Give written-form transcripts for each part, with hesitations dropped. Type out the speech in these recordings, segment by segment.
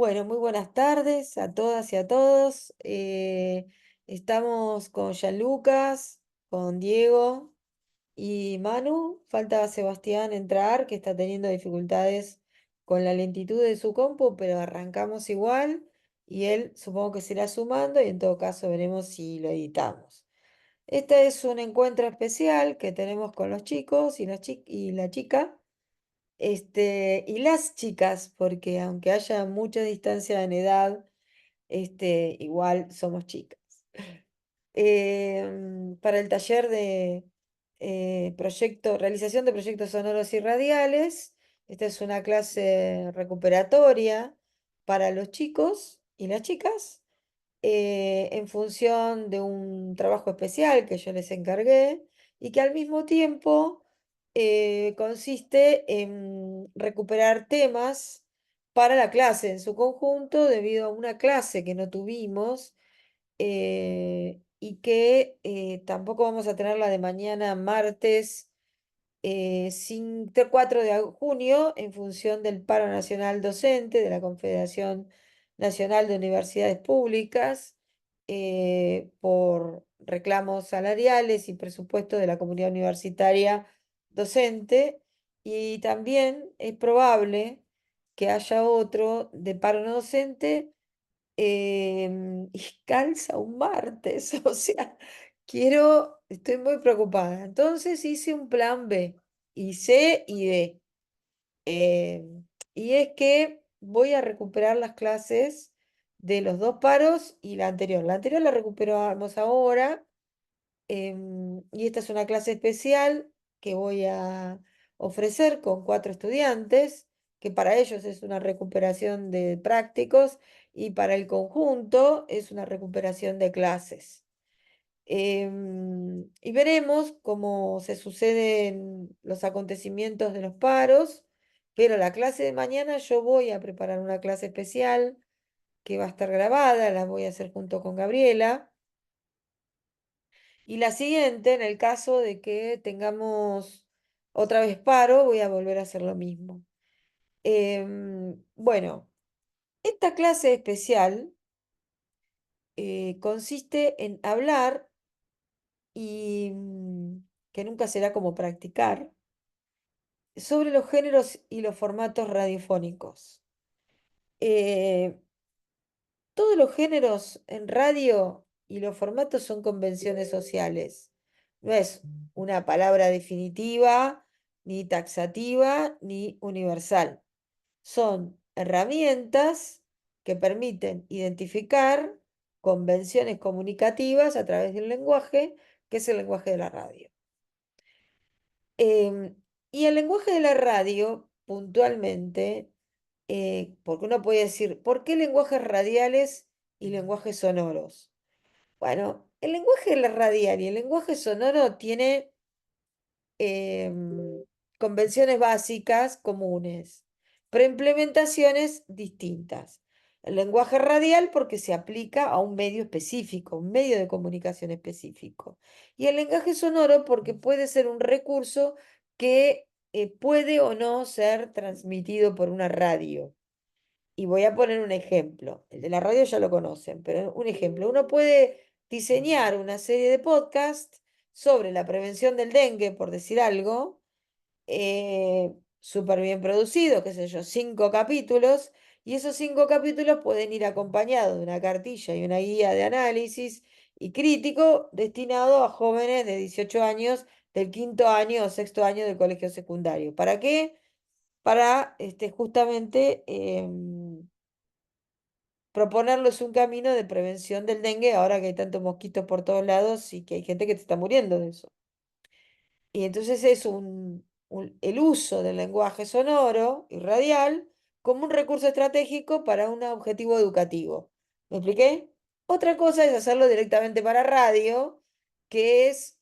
Bueno, muy buenas tardes a todas y a todos. Estamos con Lucas, con Diego y Manu. Falta Sebastián entrar, que está teniendo dificultades con la lentitud de su compu, pero arrancamos igual y él supongo que se irá sumando y en todo caso veremos si lo editamos. Este es un encuentro especial que tenemos con los chicos y y la chica. Y las chicas, porque aunque haya mucha distancia en edad, igual somos chicas. Para el taller de realización de proyectos sonoros y radiales, esta es una clase recuperatoria para los chicos y las chicas en función de un trabajo especial que yo les encargué y que al mismo tiempo consiste en recuperar temas para la clase en su conjunto debido a una clase que no tuvimos y que tampoco vamos a tener la de mañana martes 4 de junio en función del paro nacional docente de la Confederación Nacional de Universidades Públicas por reclamos salariales y presupuesto de la comunidad universitaria docente. Y también es probable que haya otro de paro no docente y calza un martes, o sea, estoy muy preocupada. Entonces hice un plan B, y C y D. Y es que voy a recuperar las clases de los dos paros y la anterior. La anterior la recuperamos ahora, y esta es una clase especial que voy a ofrecer con 4 estudiantes, que para ellos es una recuperación de prácticos y para el conjunto es una recuperación de clases. Y veremos cómo se suceden los acontecimientos de los paros, pero la clase de mañana yo voy a preparar una clase especial que va a estar grabada, la voy a hacer junto con Gabriela. Y la siguiente, en el caso de que tengamos otra vez paro, voy a volver a hacer lo mismo. Bueno, esta clase especial consiste en hablar y que nunca será como practicar sobre los géneros y los formatos radiofónicos. Eh, todos los géneros en radio y los formatos son convenciones sociales. No es una palabra definitiva, ni taxativa, ni universal. Son herramientas que permiten identificar convenciones comunicativas a través del lenguaje, que es el lenguaje de la radio. Em, y el lenguaje de la radio, puntualmente, porque uno puede decir, ¿por qué lenguajes radiales y lenguajes sonoros? Bueno, el lenguaje de la radial y el lenguaje sonoro tiene convenciones básicas comunes, pero implementaciones distintas. El lenguaje radial porque se aplica a un medio específico, un medio de comunicación específico. Y el lenguaje sonoro porque puede ser un recurso que puede o no ser transmitido por una radio. Y voy a poner un ejemplo. El de la radio ya lo conocen, pero un ejemplo. Uno puede diseñar una serie de podcasts sobre la prevención del dengue, por decir algo, súper bien producido, qué sé yo, 5 capítulos, y esos 5 capítulos pueden ir acompañados de una cartilla y una guía de análisis y crítico destinado a jóvenes de 18 años del quinto año o sexto año del colegio secundario. ¿Para qué? Para justamente proponerles un camino de prevención del dengue ahora que hay tantos mosquitos por todos lados y que hay gente que se está muriendo de eso. Y entonces es el uso del lenguaje sonoro y radial como un recurso estratégico para un objetivo educativo. ¿Me expliqué? Otra cosa es hacerlo directamente para radio, que es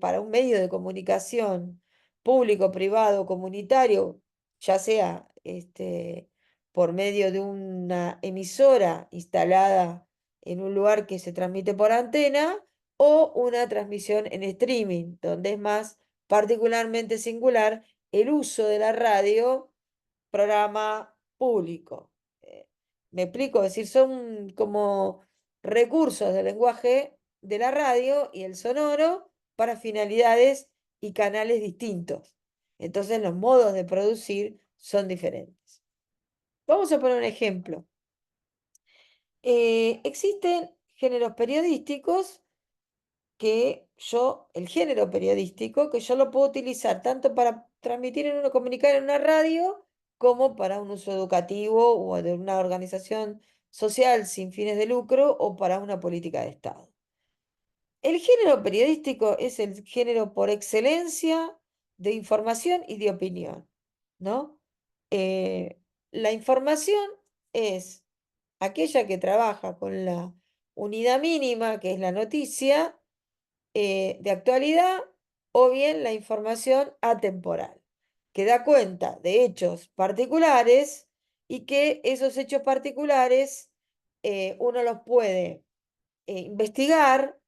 para un medio de comunicación público, privado, comunitario, ya sea por medio de una emisora instalada en un lugar que se transmite por antena o una transmisión en streaming, donde es más particularmente singular el uso de la radio, programa público. ¿Me explico? Es decir, son como recursos del lenguaje de la radio y el sonoro para finalidades y canales distintos. Entonces los modos de producir son diferentes. Vamos a poner un ejemplo. Existen géneros periodísticos el género periodístico, que yo lo puedo utilizar tanto para transmitir comunicar en una radio, como para un uso educativo o de una organización social sin fines de lucro o para una política de Estado. El género periodístico es el género por excelencia de información y de opinión, ¿no? Eh, la información es aquella que trabaja con la unidad mínima, que es la noticia, de actualidad, o bien la información atemporal, que da cuenta de hechos particulares y que esos hechos particulares uno los puede investigar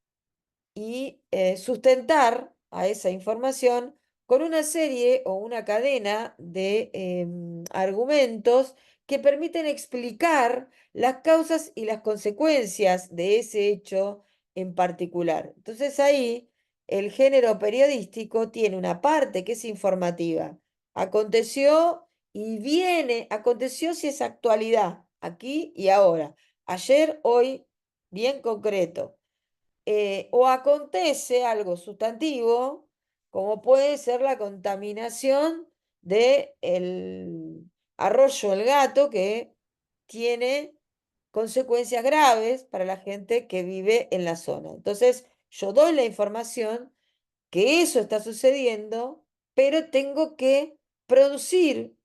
y sustentar a esa información con una serie o una cadena de argumentos que permiten explicar las causas y las consecuencias de ese hecho en particular. Entonces ahí el género periodístico tiene una parte que es informativa. Aconteció y viene, aconteció si es actualidad, aquí y ahora, ayer, hoy, bien concreto, o acontece algo sustantivo, como puede ser la contaminación del arroyo El Gato, que tiene consecuencias graves para la gente que vive en la zona. Entonces, yo doy la información que eso está sucediendo, pero tengo que producir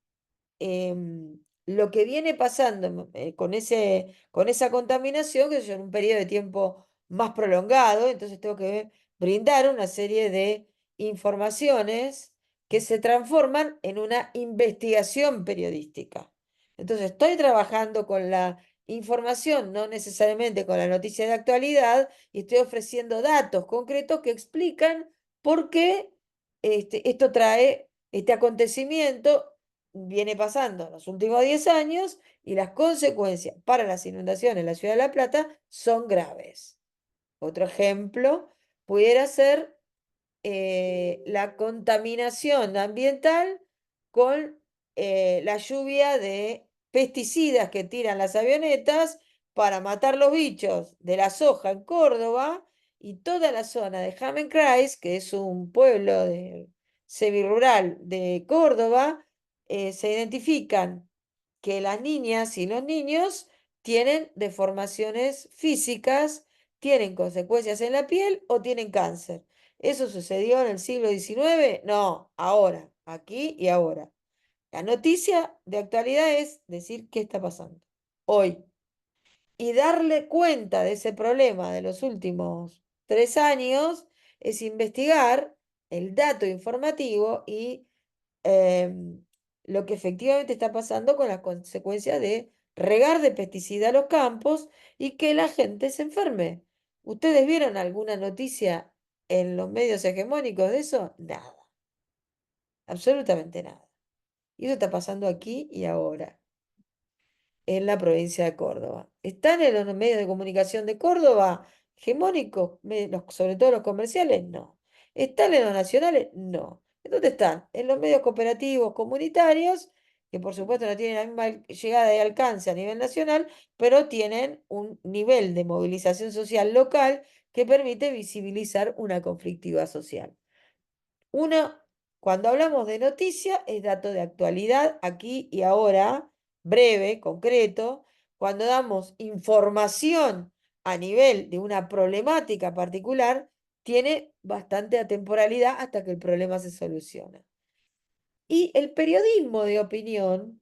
lo que viene pasando con esa contaminación, que es en un periodo de tiempo más prolongado, entonces tengo que brindar una serie de informaciones que se transforman en una investigación periodística. Entonces estoy trabajando con la información, no necesariamente con la noticia de actualidad, y estoy ofreciendo datos concretos que explican por qué esto trae este acontecimiento viene pasando en los últimos 10 años y las consecuencias para las inundaciones en la ciudad de La Plata son graves. Otro ejemplo pudiera ser la contaminación ambiental con la lluvia de pesticidas que tiran las avionetas para matar los bichos de la soja en Córdoba y toda la zona de Jamenkreis, que es un pueblo semirural de Córdoba, se identifican que las niñas y los niños tienen deformaciones físicas, tienen consecuencias en la piel o tienen cáncer. ¿Eso sucedió en el siglo XIX? No, ahora, aquí y ahora. La noticia de actualidad es decir qué está pasando hoy y darle cuenta de ese problema de los últimos 3 años es investigar el dato informativo y em, lo que efectivamente está pasando con las consecuencias de regar de pesticida los campos y que la gente se enferme. ¿Ustedes vieron alguna noticia en los medios hegemónicos de eso? Nada, absolutamente nada. Y eso está pasando aquí y ahora en la provincia de Córdoba. ¿Están en los medios de comunicación de Córdoba hegemónicos, sobre todo los comerciales? No. ¿Están en los nacionales? No. ¿En dónde están? En los medios cooperativos, comunitarios, que por supuesto no tienen la misma llegada y alcance a nivel nacional, pero tienen un nivel de movilización social local que permite visibilizar una conflictiva social. Uno, cuando hablamos de noticia, es dato de actualidad, aquí y ahora, breve, concreto. Cuando damos información a nivel de una problemática particular, tiene bastante atemporalidad hasta que el problema se soluciona. Y el periodismo de opinión,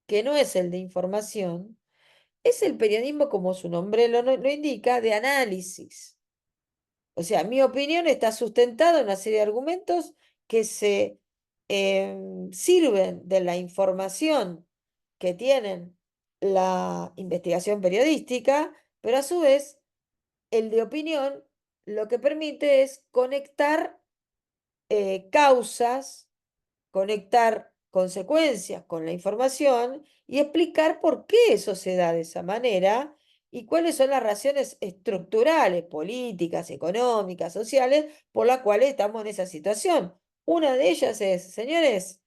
que no es el de información, es el periodismo, como su nombre lo indica, de análisis. O sea, mi opinión está sustentada en una serie de argumentos que se sirven de la información que tienen la investigación periodística, pero a su vez el de opinión lo que permite es conectar causas, conectar consecuencias con la información y explicar por qué eso se da de esa manera y cuáles son las razones estructurales, políticas, económicas, sociales, por las cuales estamos en esa situación. Una de ellas es, señores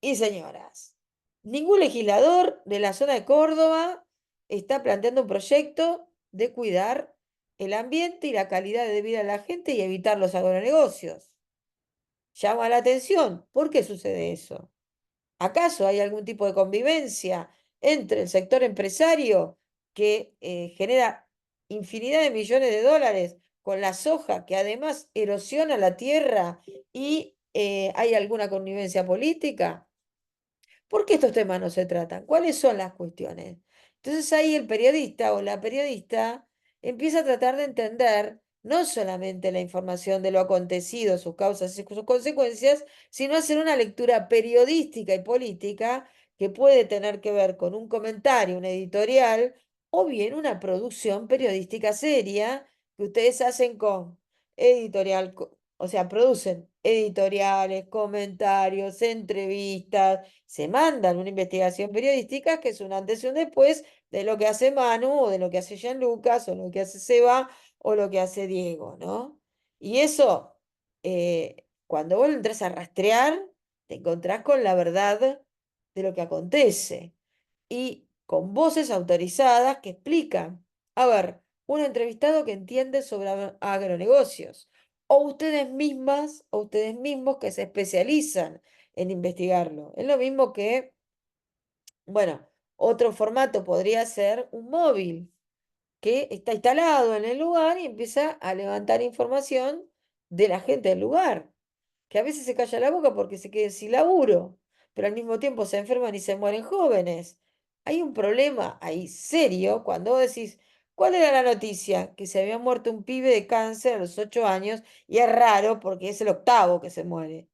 y señoras, ningún legislador de la zona de Córdoba está planteando un proyecto de cuidar el ambiente y la calidad de vida de la gente y evitar los agronegocios. Llama la atención. ¿Por qué sucede eso? ¿Acaso hay algún tipo de convivencia entre el sector empresario que genera infinidad de millones de dólares con la soja que además erosiona la tierra y hay alguna connivencia política? ¿Por qué estos temas no se tratan? ¿Cuáles son las cuestiones? Entonces ahí el periodista o la periodista empieza a tratar de entender no solamente la información de lo acontecido, sus causas y sus consecuencias, sino hacer una lectura periodística y política que puede tener que ver con un comentario, un editorial, o bien una producción periodística seria que ustedes hacen con editorial, o sea, producen editoriales, comentarios, entrevistas, se mandan una investigación periodística que es un antes y un después de lo que hace Manu, o de lo que hace Jean Lucas, o lo que hace Seba, o lo que hace Diego, ¿no? Y eso, cuando vos lo entras a rastrear, te encontrás con la verdad de lo que acontece y con voces autorizadas que explican. A ver, un entrevistado que entiende sobre agronegocios, o ustedes mismas, o ustedes mismos que se especializan en investigarlo. Es lo mismo que, bueno, otro formato podría ser un móvil que está instalado en el lugar y empieza a levantar información de la gente del lugar, que a veces se calla la boca porque se queden sin laburo, pero al mismo tiempo se enferman y se mueren jóvenes. Hay un problema ahí serio cuando vos decís, ¿cuál era la noticia? Que se había muerto un pibe de cáncer a los 8 años y es raro porque es el octavo que se muere.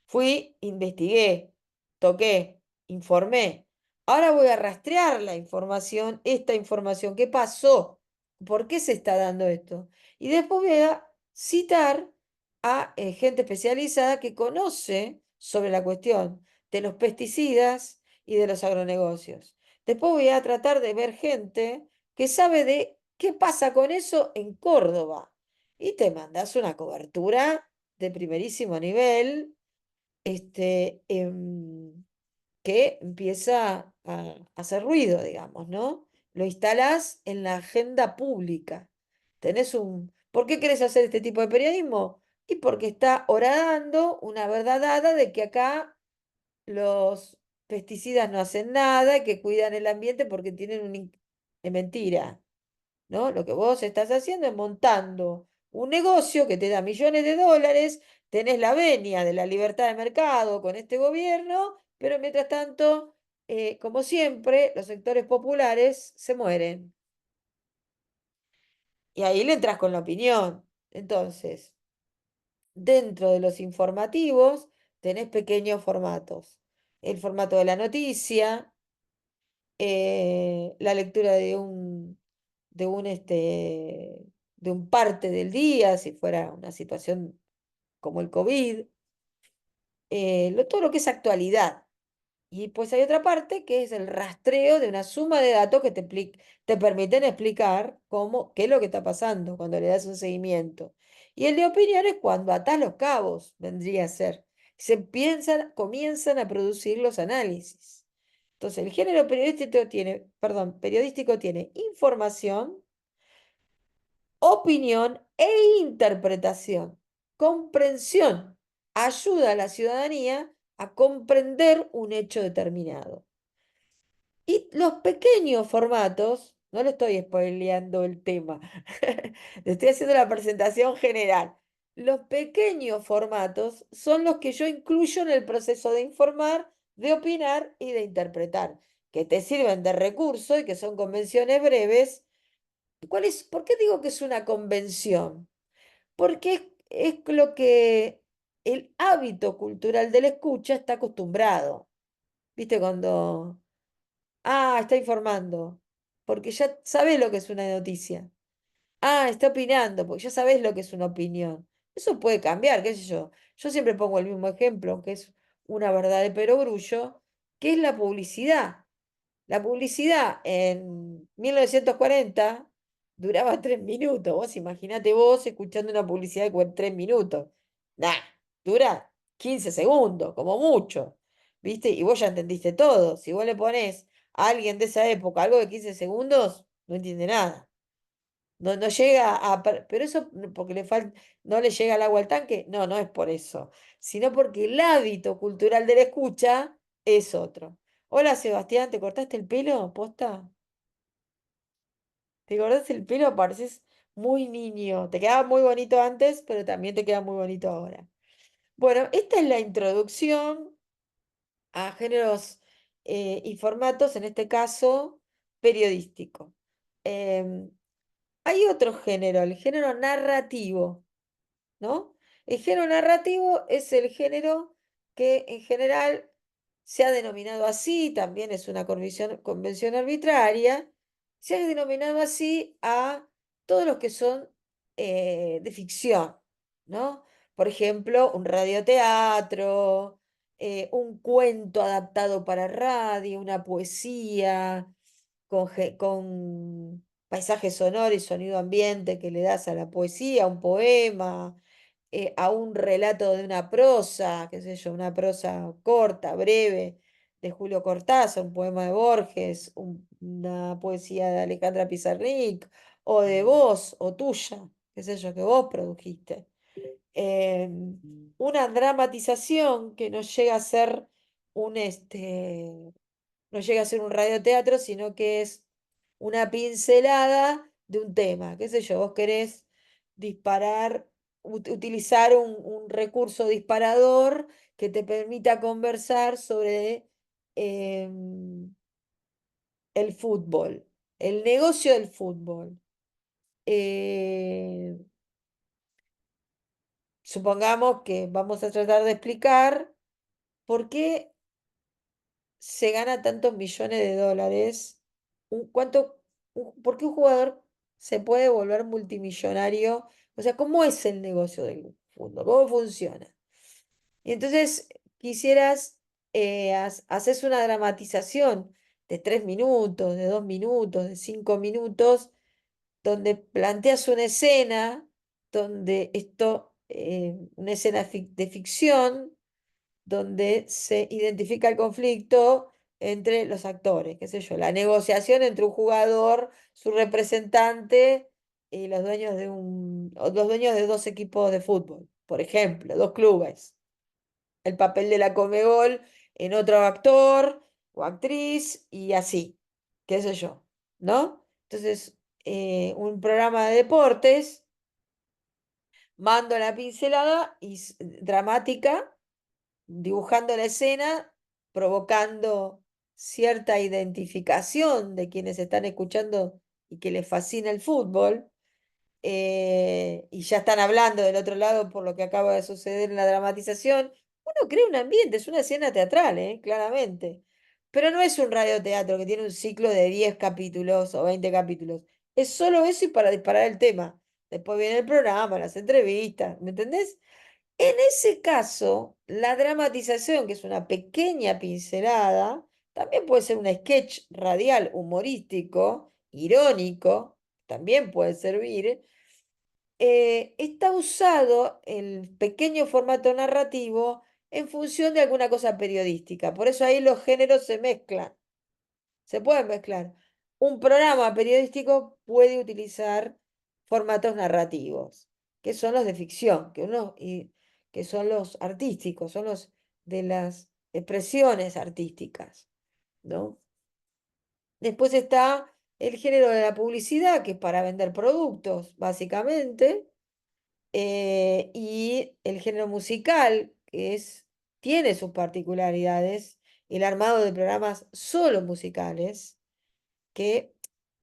Fui, investigué, toqué, informé. Ahora voy a rastrear la información, esta información. ¿Qué pasó? ¿Por qué se está dando esto? Y después voy a citar a gente especializada que conoce sobre la cuestión de los pesticidas y de los agronegocios. Después voy a tratar de ver gente que sabe de qué pasa con eso en Córdoba. Y te mandas una cobertura de primerísimo nivel que empieza a hacer ruido, digamos, ¿no? Lo instalás en la agenda pública. ¿Por qué querés hacer este tipo de periodismo? Y porque está horadando una verdad dada de que acá los pesticidas no hacen nada, que cuidan el ambiente porque tienen Es mentira. ¿No? Lo que vos estás haciendo es montando un negocio que te da millones de dólares, tenés la venia de la libertad de mercado con este gobierno, pero mientras tanto, como siempre, los sectores populares se mueren. Y ahí le entras con la opinión. Entonces, dentro de los informativos, tenés pequeños formatos. El formato de la noticia, la lectura de un parte del día, si fuera una situación como el COVID, todo lo que es actualidad. Y pues hay otra parte que es el rastreo de una suma de datos que te permiten explicar qué es lo que está pasando cuando le das un seguimiento. Y el de opinión es cuando atás los cabos, vendría a ser. Comienzan a producir los análisis. Entonces, el género periodístico tiene información, opinión e interpretación, comprensión. Ayuda a la ciudadanía a comprender un hecho determinado. Y los pequeños formatos, no le estoy spoileando el tema, le estoy haciendo la presentación general. Los pequeños formatos son los que yo incluyo en el proceso de informar, de opinar y de interpretar, que te sirven de recurso y que son convenciones breves. ¿Por qué digo que es una convención? Porque es lo que el hábito cultural de la escucha está acostumbrado. ¿Viste? Está informando, porque ya sabes lo que es una noticia. Está opinando, porque ya sabes lo que es una opinión. Eso puede cambiar, qué sé yo. Yo siempre pongo el mismo ejemplo, que es una verdad de perogrullo, que es la publicidad. La publicidad en 1940 duraba 3 minutos. Vos imaginate vos escuchando una publicidad de 3 minutos. Nah, dura 15 segundos, como mucho. ¿Viste? Y vos ya entendiste todo. Si vos le ponés a alguien de esa época algo de 15 segundos, no entiende nada. No, no llega pero eso porque no le llega el agua al tanque. No, no es por eso. Sino porque el hábito cultural de la escucha es otro. Hola Sebastián, ¿te cortaste el pelo? ¿Posta? ¿Te cortaste el pelo? Pareces muy niño. Te quedaba muy bonito antes, pero también te queda muy bonito ahora. Bueno, esta es la introducción a géneros y formatos, en este caso periodístico. Em, Hay otro género, el género narrativo. ¿No? El género narrativo es el género que en general se ha denominado así, también es una convención arbitraria, se ha denominado así a todos los que son de ficción, ¿no? Por ejemplo, un radioteatro, un cuento adaptado para radio, una poesía, con paisaje sonoro y sonido ambiente que le das a la poesía, un poema, a un relato de una prosa, qué sé yo, una prosa corta, breve, de Julio Cortázar, un poema de Borges, una poesía de Alejandra Pizarnik, o de vos, o tuya, qué sé yo, que vos produjiste. Una dramatización que no llega a ser no llega a ser un radioteatro, sino que es una pincelada de un tema. ¿Qué sé yo? Vos querés disparar, utilizar un recurso disparador que te permita conversar sobre el fútbol, el negocio del fútbol. Eh, Supongamos que vamos a tratar de explicar por qué se gana tantos millones de dólares. ¿Cuánto, por qué un jugador se puede volver multimillonario? O sea, ¿cómo es el negocio del fútbol? ¿Cómo funciona? Y entonces quisieras, haces una dramatización de 3 minutos, de 2 minutos, de 5 minutos, donde planteas una escena, donde una escena de ficción donde se identifica el conflicto entre los actores, qué sé yo, la negociación entre un jugador, su representante y los dueños de dos equipos de fútbol, por ejemplo, dos clubes. El papel de la Comebol en otro actor o actriz y así, qué sé yo, ¿no? Entonces, un programa de deportes, mando la pincelada dramática dibujando la escena, provocando cierta identificación de quienes están escuchando y que les fascina el fútbol, y ya están hablando del otro lado por lo que acaba de suceder en la dramatización. Uno crea un ambiente, es una escena teatral, claramente. Pero no es un radioteatro que tiene un ciclo de 10 capítulos o 20 capítulos. Es solo eso y para disparar el tema. Después viene el programa, las entrevistas, ¿me entendés? En ese caso, la dramatización, que es una pequeña pincelada, también puede ser un sketch radial humorístico, irónico, también puede servir. Está usado el pequeño formato narrativo en función de alguna cosa periodística. Por eso ahí los géneros se mezclan. Se pueden mezclar. Un programa periodístico puede utilizar formatos narrativos, que son los de ficción, que son los artísticos, son los de las expresiones artísticas, ¿no? Después está el género de la publicidad, que es para vender productos, básicamente, y el género musical, tiene sus particularidades, el armado de programas solo musicales que,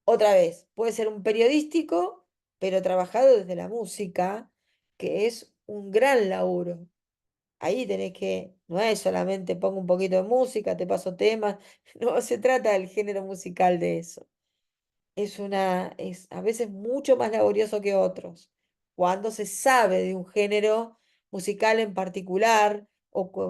otra vez, puede ser un periodístico, pero trabajado desde la música, que es un gran laburo. Ahí no es solamente pongo un poquito de música, te paso temas, no se trata del género musical de eso. Es a veces mucho más laborioso que otros. Cuando se sabe de un género musical en particular,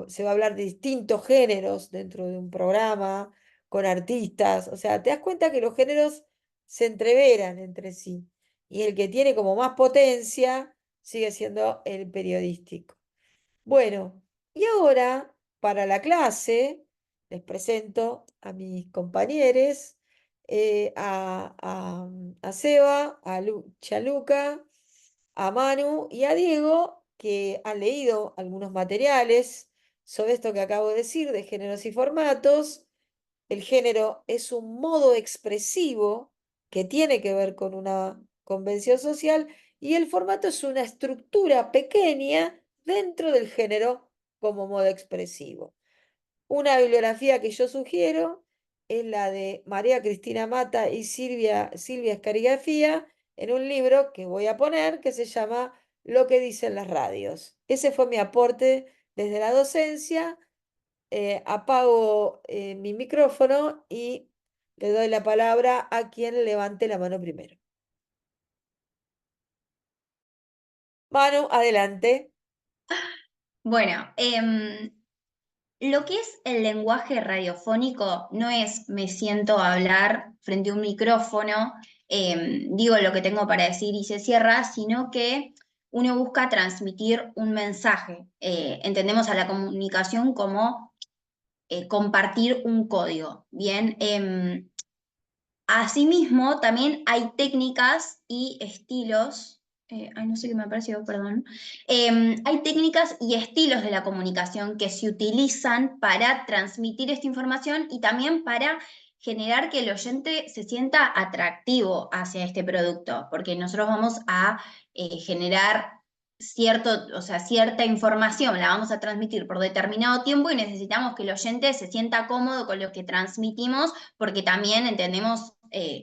se va a hablar de distintos géneros dentro de un programa, con artistas. O sea, te das cuenta que los géneros se entreveran entre sí. Y el que tiene como más potencia sigue siendo el periodístico. Bueno, y ahora para la clase les presento a mis compañeros, a Seba, a Chaluca, a Manu y a Diego, que han leído algunos materiales sobre esto que acabo de decir, de géneros y formatos. El género es un modo expresivo que tiene que ver con una convención social y el formato es una estructura pequeña dentro del género como modo expresivo. Una bibliografía que yo sugiero es la de María Cristina Mata y Silvia Escarigrafía en un libro que voy a poner que se llama Lo que dicen las radios. Ese fue mi aporte desde la docencia. Apago mi micrófono y le doy la palabra a quien levante la mano primero. Manu, adelante. Bueno, lo que es el lenguaje radiofónico no es me siento a hablar frente a un micrófono, digo lo que tengo para decir y se cierra, sino que uno busca transmitir un mensaje. Entendemos a la comunicación como compartir un código. Bien, asimismo, también hay técnicas y estilos, ay, no sé qué me pareció, perdón. Hay técnicas y estilos de la comunicación que se utilizan para transmitir esta información y también para generar que el oyente se sienta atractivo hacia este producto, porque nosotros vamos a generar o sea, cierta información, la vamos a transmitir por determinado tiempo y necesitamos que el oyente se sienta cómodo con lo que transmitimos porque también entendemos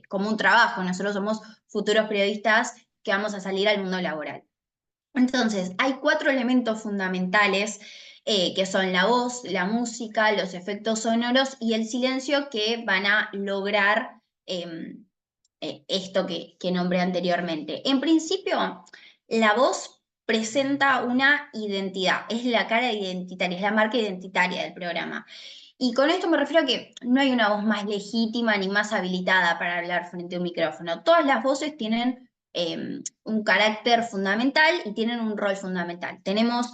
como un trabajo. Nosotros somos futuros periodistas que vamos a salir al mundo laboral. Entonces, hay cuatro elementos fundamentales que son la voz, la música, los efectos sonoros y el silencio que van a lograr esto que nombré anteriormente. En principio, la voz presenta una identidad, es la cara identitaria, es la marca identitaria del programa. Y con esto me refiero a que no hay una voz más legítima ni más habilitada para hablar frente a un micrófono. Todas las voces tienen un carácter fundamental y tienen un rol fundamental. Tenemos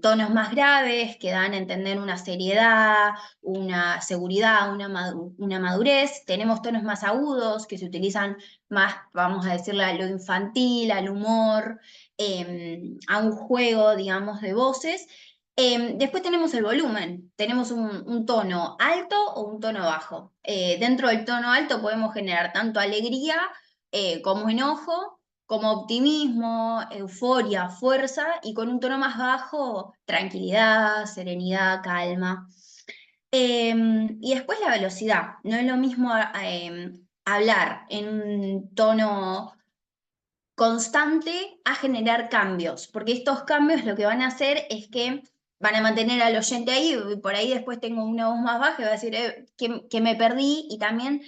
tonos más graves que dan a entender una seriedad, una seguridad, una madurez. Tenemos tonos más agudos que se utilizan más, vamos a decirle, a lo infantil, al humor, a un juego, digamos, de voces. Después tenemos el volumen, tenemos un tono alto o un tono bajo. Dentro del tono alto podemos generar tanto alegría como enojo, como optimismo, euforia, fuerza, y con un tono más bajo, tranquilidad, serenidad, calma. Y después la velocidad. No es lo mismo hablar en un tono constante a generar cambios, porque estos cambios lo que van a hacer es que van a mantener al oyente ahí, y por ahí después tengo una voz más baja y va a decir que me perdí, y también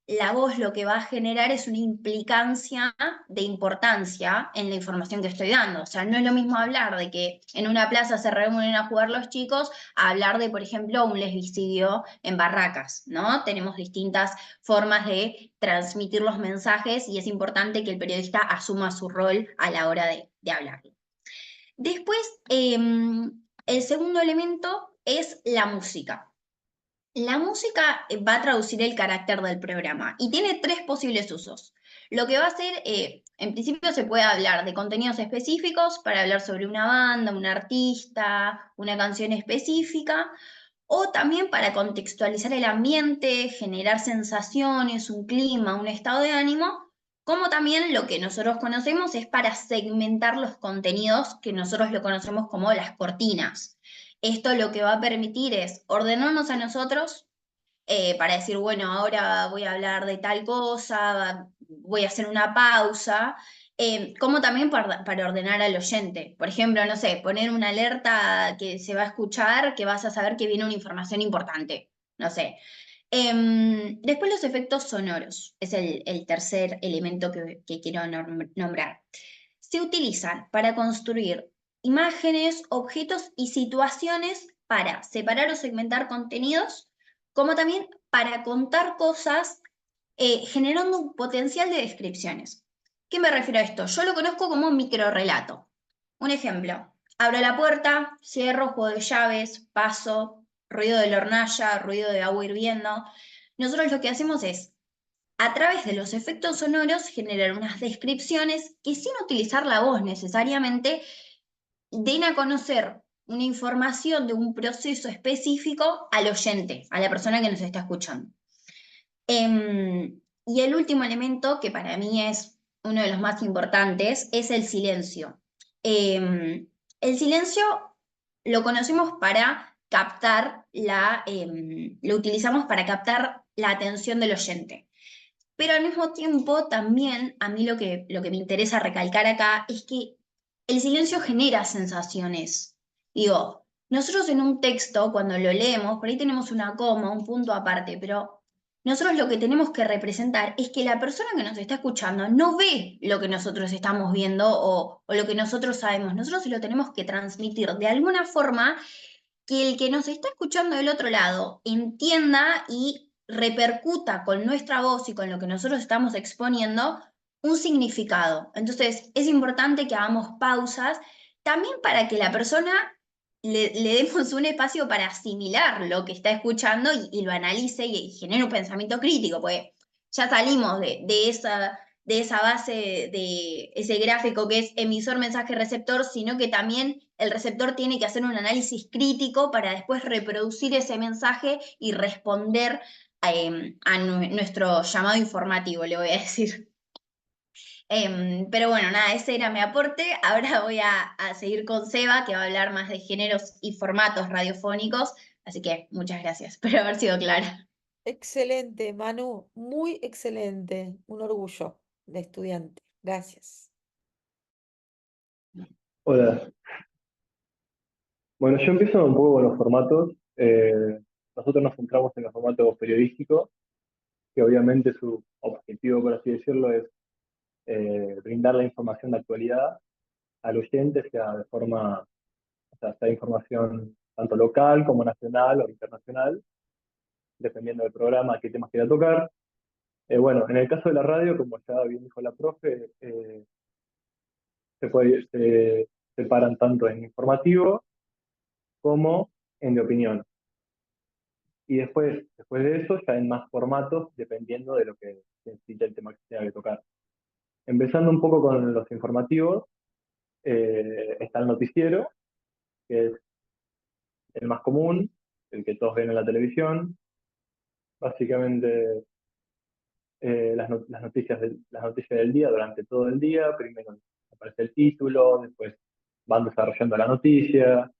la voz lo que va a generar es una implicancia de importancia en la información que estoy dando. O sea, no es lo mismo hablar de que en una plaza se reúnen a jugar los chicos a hablar de, por ejemplo, un lesbicidio en Barracas, ¿no? Tenemos distintas formas de transmitir los mensajes y es importante que el periodista asuma su rol a la hora de hablarlo. Después, el segundo elemento es la música. La música va a traducir el carácter del programa y tiene tres posibles usos. Lo que va a hacer, en principio se puede hablar de contenidos específicos para hablar sobre una banda, un artista, una canción específica, o también para contextualizar el ambiente, generar sensaciones, un clima, un estado de ánimo, como también lo que nosotros conocemos es para segmentar los contenidos que nosotros lo conocemos como las cortinas. Esto lo que va a permitir es ordenarnos a nosotros para decir, bueno, ahora voy a hablar de tal cosa, voy a hacer una pausa, como también para ordenar al oyente. Por ejemplo, no sé, poner una alerta que se va a escuchar, que vas a saber que viene una información importante, no sé. Después los efectos sonoros, es el tercer elemento que quiero nombrar. Se utilizan para construir imágenes, objetos y situaciones para separar o segmentar contenidos, como también para contar cosas generando un potencial de descripciones. ¿Qué me refiero a esto? Yo lo conozco como microrrelato. Un ejemplo, abro la puerta, cierro, juego de llaves, paso, ruido de la hornalla, ruido de agua hirviendo. Nosotros lo que hacemos es, a través de los efectos sonoros, generar unas descripciones que sin utilizar la voz necesariamente, den a conocer una información de un proceso específico al oyente, a la persona que nos está escuchando. Y el último elemento, que para mí es uno de los más importantes, es el silencio. El silencio lo conocemos para captar lo utilizamos para captar la atención del oyente. Pero al mismo tiempo, también a mí lo que me interesa recalcar acá es que el silencio genera sensaciones. Digo, nosotros en un texto, cuando lo leemos, por ahí tenemos una coma, un punto aparte, pero nosotros lo que tenemos que representar es que la persona que nos está escuchando no ve lo que nosotros estamos viendo o lo que nosotros sabemos. Nosotros se lo tenemos que transmitir de alguna forma que el que nos está escuchando del otro lado entienda y repercuta con nuestra voz y con lo que nosotros estamos exponiendo un significado. Entonces, es importante que hagamos pausas también para que la persona le demos un espacio para asimilar lo que está escuchando y lo analice y genere un pensamiento crítico, porque ya salimos de esa base, de ese gráfico que es emisor, mensaje, receptor, sino que también el receptor tiene que hacer un análisis crítico para después reproducir ese mensaje y responder a nuestro llamado informativo, le voy a decir. Pero bueno, nada, ese era mi aporte. Ahora voy a seguir con Seba, que va a hablar más de géneros y formatos radiofónicos. Así que muchas gracias. Espero haber sido clara. Excelente, Manu, muy excelente. Un orgullo de estudiante. Gracias. Hola, bueno, yo empiezo un poco con los formatos. Nosotros nos centramos en los formatos periodísticos, que obviamente su objetivo, por así decirlo, es brindar la información de actualidad al oyente, sea de forma, o sea información tanto local como nacional o internacional, dependiendo del programa, qué temas quiera tocar. Bueno, en el caso de la radio, como ya bien dijo la profe, se separan tanto en informativo como en de opinión. Y después de eso ya en más formatos, dependiendo de lo que necesita el tema que se tenga que tocar. Empezando un poco con los informativos, está el noticiero, que es el más común, el que todos ven en la televisión. Básicamente las noticias del día durante todo el día. Primero aparece el título, después van desarrollando la noticia,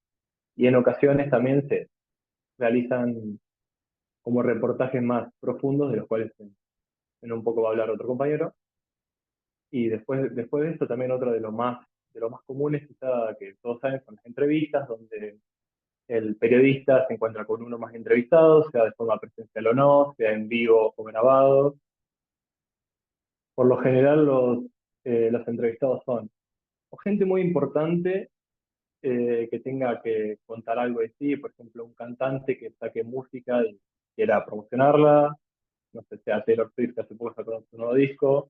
y en ocasiones también se realizan como reportajes más profundos, de los cuales en un poco va a hablar otro compañero. Y después de esto también otro de los más comunes, quizá que todos saben, son las entrevistas, donde el periodista se encuentra con uno más entrevistado, sea de forma presencial o no, sea en vivo o grabado. Por lo general los entrevistados son o gente muy importante que tenga que contar algo de sí, por ejemplo, un cantante que saque música y quiera promocionarla, no sé, sea Taylor Swift, que hace poco sacó su nuevo disco,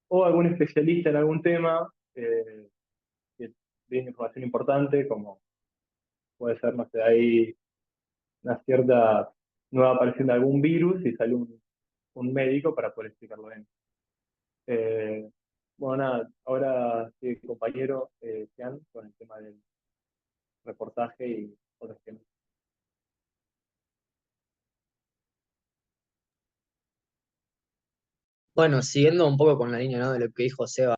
o algún especialista en algún tema, que tiene información importante, como puede ser, no sé, hay una cierta nueva aparición de algún virus y sale un médico para poder explicarlo bien. Eh, bueno, nada, ahora sí, compañero Sean, con el tema del reportaje y otros temas. Bueno, siguiendo un poco con la línea, ¿no?, de lo que dijo Seba,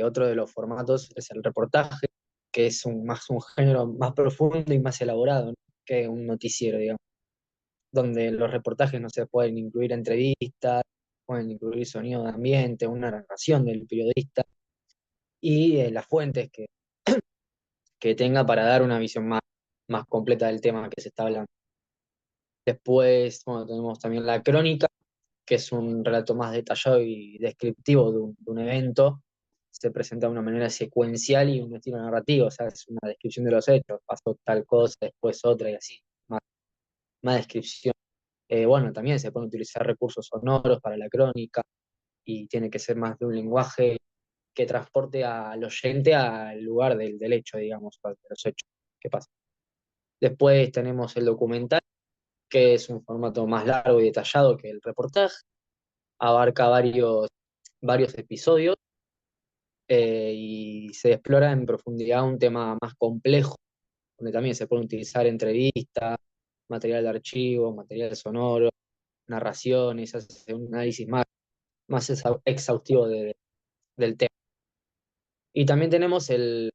otro de los formatos es el reportaje, que es más un género más profundo y más elaborado, ¿no?, que un noticiero, digamos, donde los reportajes no se pueden incluir entrevistas, pueden incluir sonido de ambiente, una narración del periodista y las fuentes que tenga para dar una visión más completa del tema que se está hablando. Después, bueno, tenemos también la crónica, que es un relato más detallado y descriptivo de un evento, se presenta de una manera secuencial y un estilo narrativo, o sea, es una descripción de los hechos, pasó tal cosa, después otra y así, más descripción. Bueno, también se pueden utilizar recursos sonoros para la crónica y tiene que ser más de un lenguaje que transporte al oyente al lugar del hecho, digamos, de los hechos que pasan. Después tenemos el documental, que es un formato más largo y detallado que el reportaje, abarca varios episodios y se explora en profundidad un tema más complejo, donde también se pueden utilizar entrevistas, material de archivo, material sonoro, narraciones, hace un análisis más exhaustivo del tema. Y también tenemos el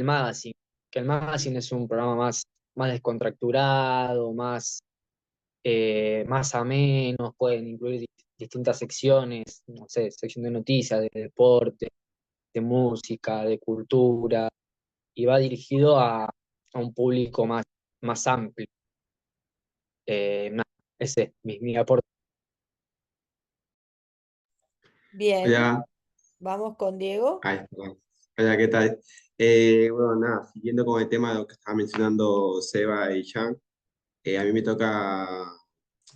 magazine, que el magazine es un programa más descontracturado, más ameno, pueden incluir distintas secciones, no sé, sección de noticias, de deporte, de música, de cultura, y va dirigido a un público más amplio. Nada, ese es mi aporte. Bien, Hola, vamos con Diego. ay, perdón. Hola, ¿qué tal? Bueno, nada, siguiendo con el tema de lo que estaba mencionando Seba y Jean, a mí me toca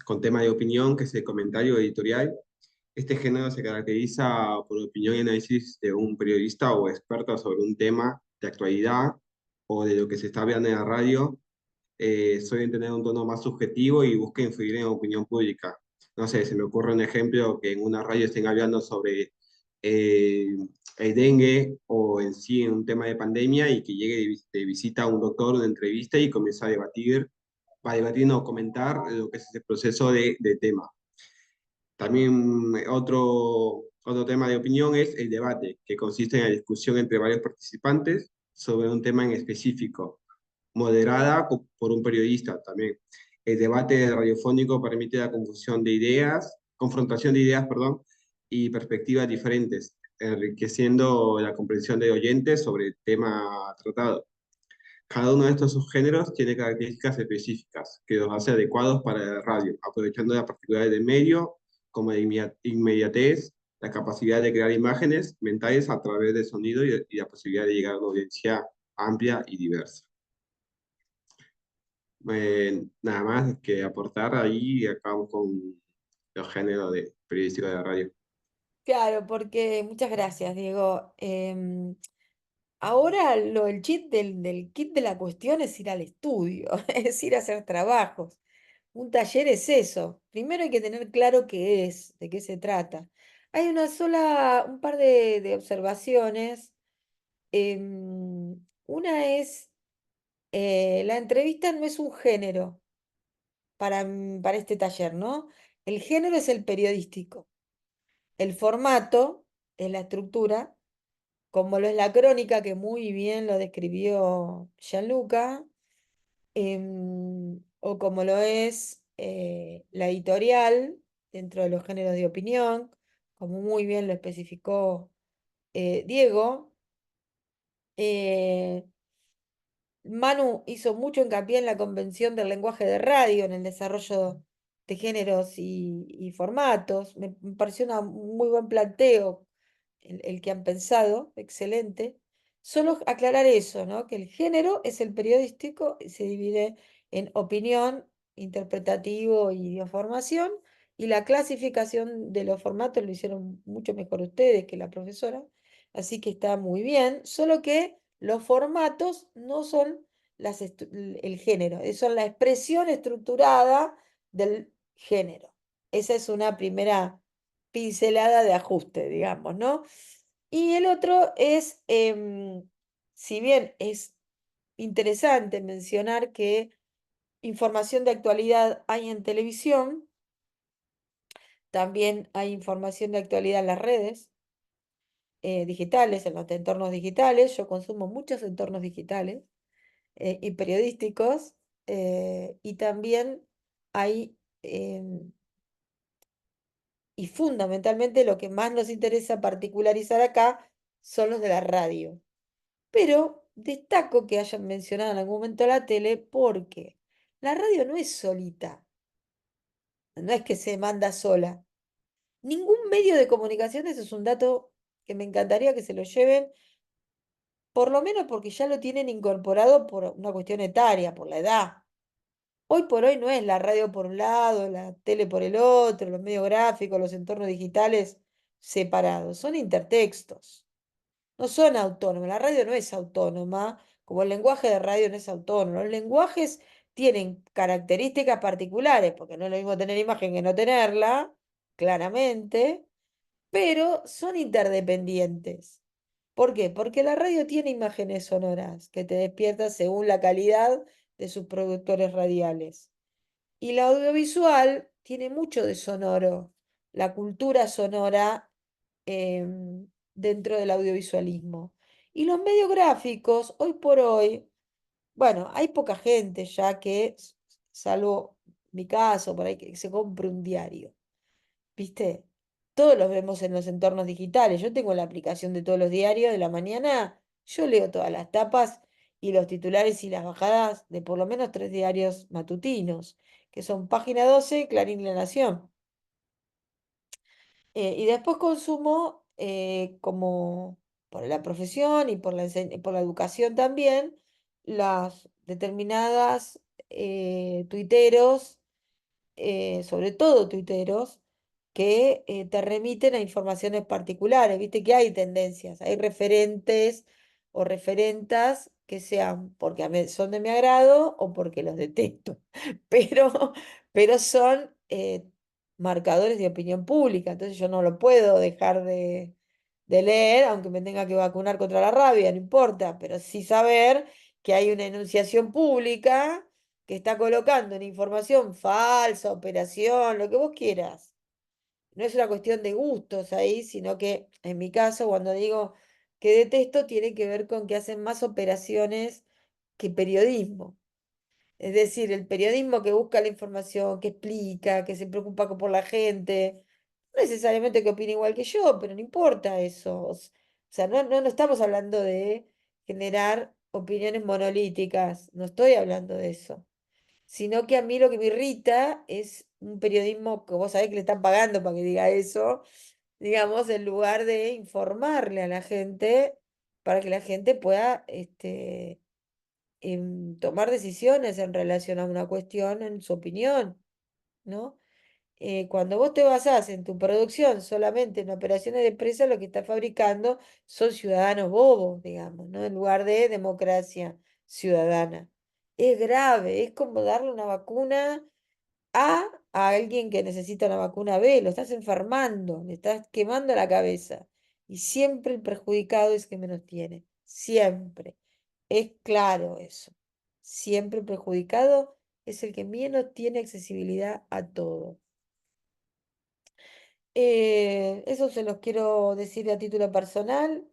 con tema de opinión, que es el comentario editorial. Este género se caracteriza por opinión y análisis de un periodista o experto sobre un tema de actualidad o de lo que se está hablando en la radio. Suelen tener un tono más subjetivo y busca influir en la opinión pública. No sé, se me ocurre un ejemplo que en una radio estén hablando sobre eh, el dengue o en sí en un tema de pandemia y que llegue de visita a un doctor, una entrevista y comienza a debatir, no, comentar lo que es ese proceso de tema. También otro tema de opinión es el debate, que consiste en la discusión entre varios participantes sobre un tema en específico, moderada por un periodista también. El debate radiofónico permite la confrontación de ideas, perdón, y perspectivas diferentes, enriqueciendo la comprensión de oyentes sobre el tema tratado. Cada uno de estos subgéneros tiene características específicas que los hace adecuados para la radio, aprovechando las particularidades del medio, como la inmediatez, la capacidad de crear imágenes mentales a través del sonido y la posibilidad de llegar a una audiencia amplia y diversa. Nada más que aportar ahí, acabamos con los géneros de periodística de la radio. Claro, porque muchas gracias, Diego. Ahora el chip del kit de la cuestión es ir al estudio, es ir a hacer trabajos. Un taller es eso. Primero hay que tener claro qué es, de qué se trata. Hay un par de observaciones. Una es, la entrevista no es un género para este taller, ¿no? El género es el periodístico. El formato es la estructura, como lo es la crónica, que muy bien lo describió Gianluca, o como lo es la editorial dentro de los géneros de opinión, como muy bien lo especificó Diego. Eh, Manu hizo mucho hincapié en la convención del lenguaje de radio, en el desarrollo de géneros y formatos. Me pareció un muy buen planteo el que han pensado, excelente. Solo aclarar eso, ¿no? Que el género es el periodístico, y se divide en opinión, interpretativo y de formación, y la clasificación de los formatos lo hicieron mucho mejor ustedes que la profesora, así que está muy bien, solo que los formatos no son el género, son la expresión estructurada del género. Esa es una primera pincelada de ajuste, digamos, ¿no? Y el otro es, si bien es interesante mencionar que información de actualidad hay en televisión, también hay información de actualidad en las redes digitales, en los entornos digitales. Yo consumo muchos entornos digitales y periodísticos, y también hay, y fundamentalmente lo que más nos interesa particularizar acá son los de la radio. Pero destaco que hayan mencionado en algún momento la tele porque la radio no es solita, no es que se manda sola. Ningún medio de comunicación, eso es un dato que me encantaría que se lo lleven, por lo menos porque ya lo tienen incorporado por una cuestión etaria, por la edad. Hoy por hoy no es la radio por un lado, la tele por el otro, los medios gráficos, los entornos digitales separados, son intertextos, no son autónomos. La radio no es autónoma, como el lenguaje de radio no es autónomo. Los lenguajes tienen características particulares, porque no es lo mismo tener imagen que no tenerla, claramente, pero son interdependientes. ¿Por qué? Porque la radio tiene imágenes sonoras que te despiertan según la calidad de sus productores radiales. Y la audiovisual tiene mucho de sonoro, la cultura sonora dentro del audiovisualismo. Y los medios gráficos, hoy por hoy, bueno, hay poca gente ya que, salvo mi caso, por ahí que se compre un diario. ¿Viste? Todos los vemos en los entornos digitales. Yo tengo la aplicación de todos los diarios de la mañana. Yo leo todas las tapas y los titulares y las bajadas de por lo menos 3 diarios matutinos, que son Página 12, Clarín y La Nación. Y después consumo, como por la profesión y por la educación también, las determinadas tuiteros, sobre todo tuiteros, que te remiten a informaciones particulares. Viste que hay tendencias, hay referentes o referentas que sean porque son de mi agrado o porque los detesto, pero, pero son marcadores de opinión pública, entonces yo no lo puedo dejar de leer, aunque me tenga que vacunar contra la rabia, no importa, pero sí saber que hay una enunciación pública que está colocando una información falsa, operación, lo que vos quieras. No es una cuestión de gustos ahí, sino que en mi caso, cuando digo que detesto, tiene que ver con que hacen más operaciones que periodismo. Es decir, el periodismo que busca la información, que explica, que se preocupa por la gente, no necesariamente que opine igual que yo, pero no importa eso. O sea, no estamos hablando de generar opiniones monolíticas, no estoy hablando de eso, sino que a mí lo que me irrita es un periodismo que vos sabés que le están pagando para que diga eso, digamos, en lugar de informarle a la gente para que la gente pueda tomar decisiones en relación a una cuestión en su opinión, ¿no? Cuando vos te basás en tu producción solamente en operaciones de empresa, lo que estás fabricando son ciudadanos bobos, digamos, ¿no? En lugar de democracia ciudadana. Es grave, es como darle una vacuna a alguien que necesita una vacuna B, lo estás enfermando, le estás quemando la cabeza. Y siempre el perjudicado es que menos tiene, siempre. Es claro eso. Siempre el perjudicado es el que menos tiene accesibilidad a todo. Eso se los quiero decir a título personal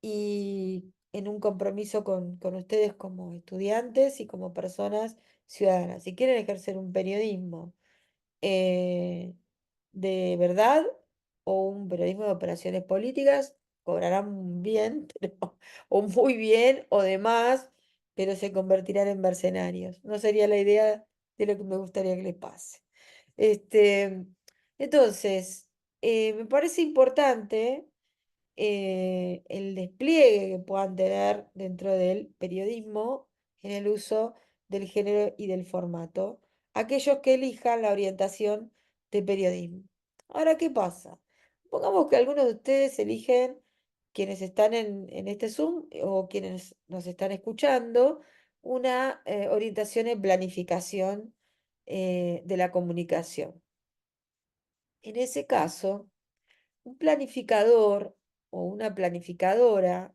y en un compromiso con ustedes como estudiantes y como personas ciudadanas. Si quieren ejercer un periodismo eh, de verdad o un periodismo de operaciones políticas, cobrarán bien, o muy bien o de más, pero se convertirán en mercenarios. No sería la idea de lo que me gustaría que les pase. Este, entonces, me parece importante el despliegue que puedan tener dentro del periodismo en el uso del género y del formato, aquellos que elijan la orientación de periodismo. Ahora, ¿qué pasa? Pongamos que algunos de ustedes eligen, quienes están en este Zoom o quienes nos están escuchando, una orientación en planificación de la comunicación. En ese caso, un planificador o una planificadora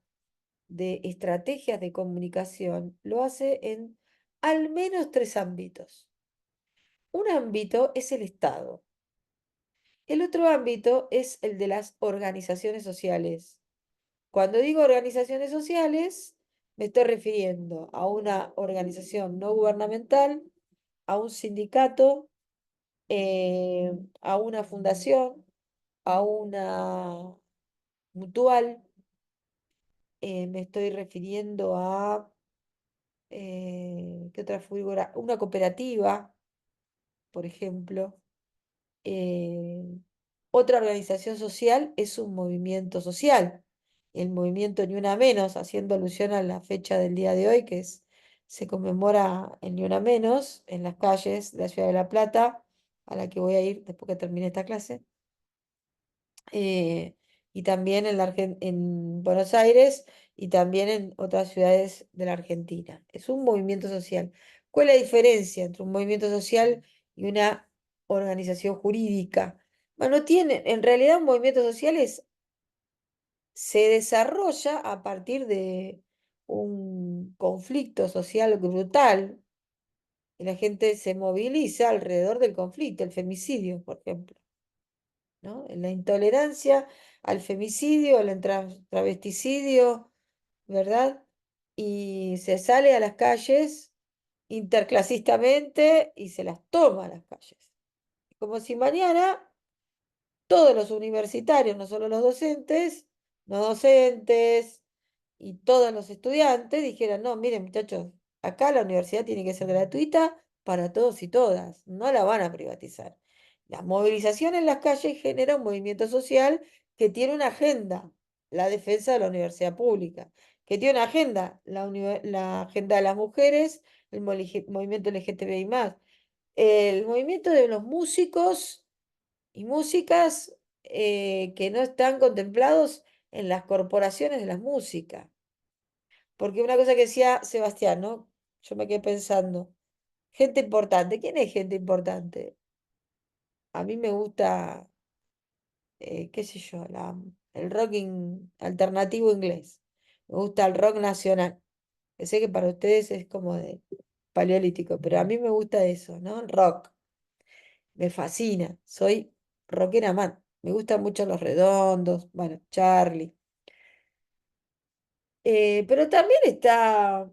de estrategias de comunicación lo hace en al menos 3 ámbitos. Un ámbito es el Estado. El otro ámbito es el de las organizaciones sociales. Cuando digo organizaciones sociales, me estoy refiriendo a una organización no gubernamental, a un sindicato, a una fundación, a una mutual. Me estoy refiriendo a, ¿qué otra figura? Una cooperativa, por ejemplo. eh, Otra organización social es un movimiento social. El movimiento Ni Una Menos, haciendo alusión a la fecha del día de hoy, se conmemora el Ni Una Menos en las calles de la ciudad de La Plata, a la que voy a ir después que termine esta clase. Y también en Buenos Aires y también en otras ciudades de la Argentina. Es un movimiento social. ¿Cuál es la diferencia entre un movimiento social y una organización jurídica? Bueno, en realidad un movimiento social se desarrolla a partir de un conflicto social brutal y la gente se moviliza alrededor del conflicto, el femicidio, por ejemplo. ¿No? La intolerancia al femicidio, travesticidio, ¿verdad? Y se sale a las calles interclasistamente y se las toma a las calles. Como si mañana todos los universitarios, no solo los docentes, no docentes y todos los estudiantes dijeran, no, miren muchachos, acá la universidad tiene que ser gratuita para todos y todas, no la van a privatizar. La movilización en las calles genera un movimiento social que tiene una agenda, la defensa de la universidad pública, que tiene una agenda, la agenda de las mujeres, el movimiento LGTBI+, el movimiento de los músicos y músicas que no están contemplados en las corporaciones de la música. Porque una cosa que decía Sebastián, ¿no? Yo me quedé pensando, gente importante, ¿quién es gente importante? A mí me gusta, qué sé yo, el rock alternativo inglés. Me gusta el rock nacional. Que sé que para ustedes es como de paleolítico, pero a mí me gusta eso, ¿no? El rock. Me fascina. Soy rockera man. Me gustan mucho Los Redondos, bueno, Charlie. Pero también está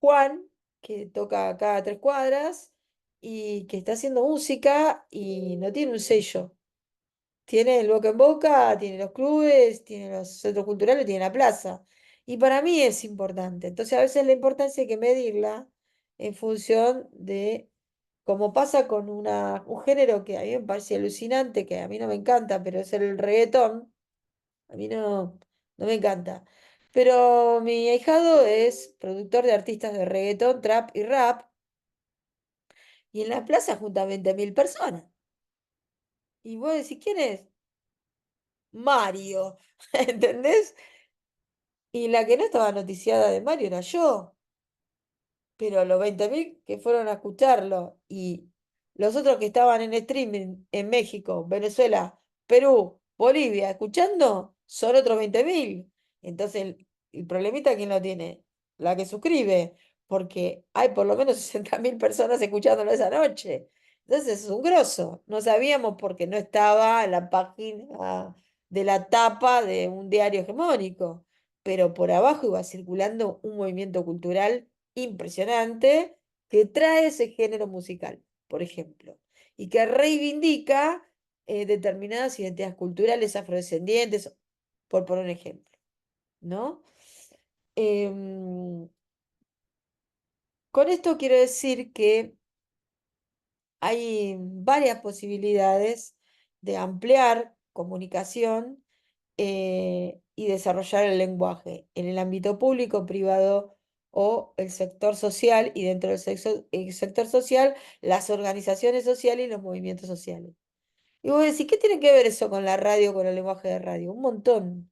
Juan, que toca cada 3 cuadras y que está haciendo música y no tiene un sello. Tiene el Boca en Boca, tiene los clubes, tiene los centros culturales, tiene la plaza. Y para mí es importante. Entonces a veces la importancia hay que medirla en función de, como pasa con un género que a mí me parece alucinante, que a mí no me encanta, pero es el reggaetón. A mí no me encanta. Pero mi ahijado es productor de artistas de reggaetón, trap y rap, y en la plaza junta 20.000 personas. Y vos decís, ¿quién es? Mario, ¿entendés? Y la que no estaba noticiada de Mario era yo. Pero los 20.000 que fueron a escucharlo y los otros que estaban en streaming en México, Venezuela, Perú, Bolivia, escuchando, son otros 20.000. Entonces, el problemita, ¿quién lo tiene? La que suscribe, porque hay por lo menos 60.000 personas escuchándolo esa noche. Entonces, es un grosso. No sabíamos porque no estaba en la página de la tapa de un diario hegemónico, pero por abajo iba circulando un movimiento cultural impresionante que trae ese género musical, por ejemplo, y que reivindica determinadas identidades culturales afrodescendientes, por poner un ejemplo, ¿no? Em, con esto quiero decir que hay varias posibilidades de ampliar comunicación y desarrollar el lenguaje en el ámbito público, privado o el sector social, y dentro del el sector social, las organizaciones sociales y los movimientos sociales. Y vos decís, ¿qué tiene que ver eso con la radio, con el lenguaje de radio? Un montón.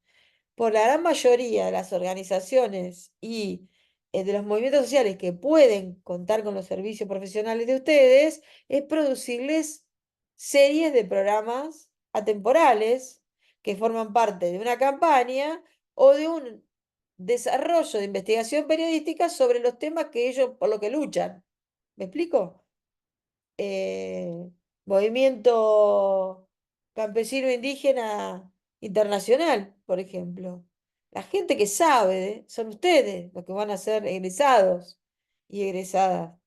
Por la gran mayoría de las organizaciones y de los movimientos sociales que pueden contar con los servicios profesionales de ustedes, es producirles series de programas atemporales que forman parte de una campaña o de un desarrollo de investigación periodística sobre los temas que ellos por lo que luchan. ¿Me explico? eh, Movimiento campesino indígena internacional, por ejemplo. La gente que sabe son ustedes los que van a ser egresados y egresadas.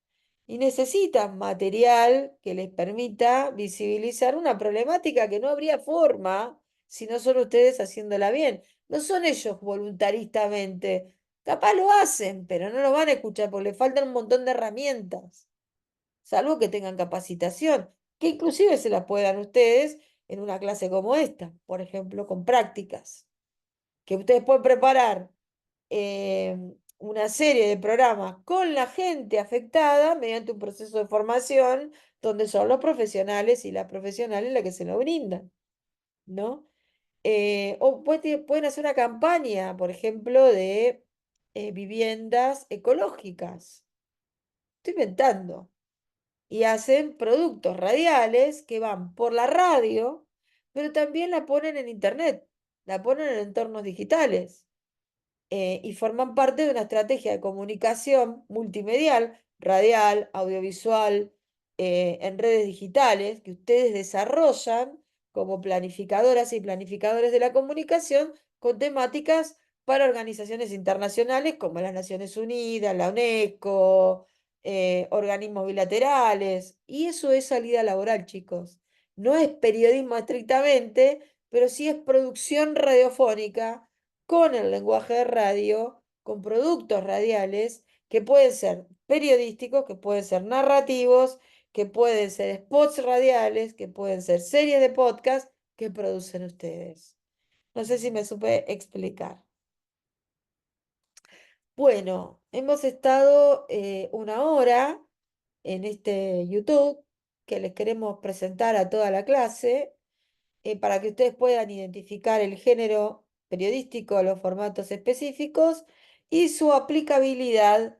Y necesitan material que les permita visibilizar una problemática que no habría forma si no son ustedes haciéndola bien. No son ellos voluntaristamente. Capaz lo hacen, pero no lo van a escuchar porque les faltan un montón de herramientas salvo que tengan capacitación, que inclusive se la puedan ustedes en una clase como esta, por ejemplo, con prácticas, que ustedes pueden preparar una serie de programas con la gente afectada mediante un proceso de formación donde son los profesionales y las profesionales las que se lo brindan, ¿no? O pueden hacer una campaña, por ejemplo, de viviendas ecológicas. Estoy inventando. Y hacen productos radiales que van por la radio, pero también la ponen en internet, la ponen en entornos digitales y forman parte de una estrategia de comunicación multimedial, radial, audiovisual, en redes digitales, que ustedes desarrollan como planificadoras y planificadores de la comunicación con temáticas para organizaciones internacionales como las Naciones Unidas, la UNESCO, organismos bilaterales. Y eso es salida laboral, chicos. No es periodismo estrictamente, pero sí es producción radiofónica con el lenguaje de radio, con productos radiales que pueden ser periodísticos, que pueden ser narrativos, que pueden ser spots radiales, que pueden ser series de podcast que producen ustedes. No sé si me supe explicar. Bueno, hemos estado una hora en este YouTube que les queremos presentar a toda la clase para que ustedes puedan identificar el género periodístico, los formatos específicos y su aplicabilidad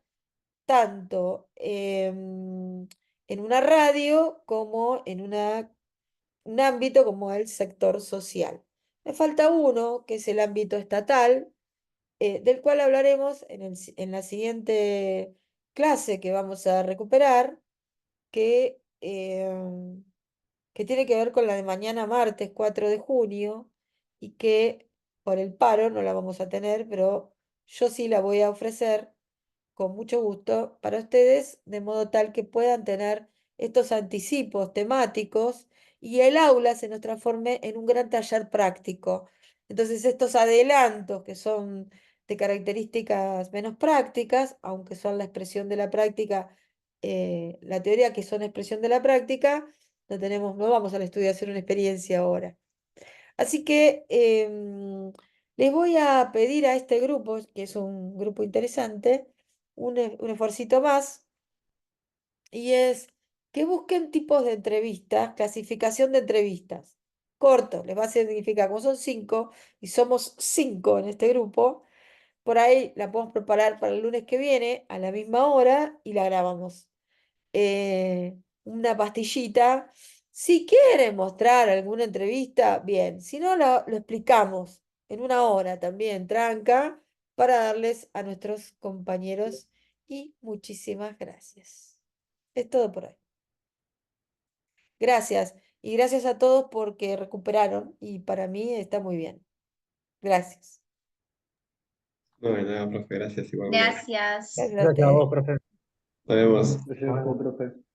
tanto en una radio como en un ámbito como el sector social. Me falta uno, que es el ámbito estatal, del cual hablaremos en la siguiente clase que vamos a recuperar, que tiene que ver con la de mañana martes 4 de junio y que por el paro no la vamos a tener, pero yo sí la voy a ofrecer con mucho gusto para ustedes, de modo tal que puedan tener estos anticipos temáticos y el aula se nos transforme en un gran taller práctico. Entonces, estos adelantos que son de características menos prácticas, aunque son la expresión de la práctica, la teoría que son expresión de la práctica, no vamos al estudio a hacer una experiencia ahora. Así que les voy a pedir a este grupo, que es un grupo interesante, un esfuercito más, y es que busquen tipos de entrevistas, clasificación de entrevistas. Corto, les va a significar, como son 5, y somos 5 en este grupo, por ahí la podemos preparar para el lunes que viene a la misma hora y la grabamos una pastillita. Si quieren mostrar alguna entrevista, bien. Si no, lo explicamos en una hora también, tranca, para darles a nuestros compañeros. Y muchísimas gracias. Es todo por hoy. Gracias. Y gracias a todos porque recuperaron y para mí está muy bien. Gracias. No, de nada, profe, gracias igualmente. Gracias. Gracias a Gracias a ustedes. vos, profe. Nos vemos. Gracias, profe.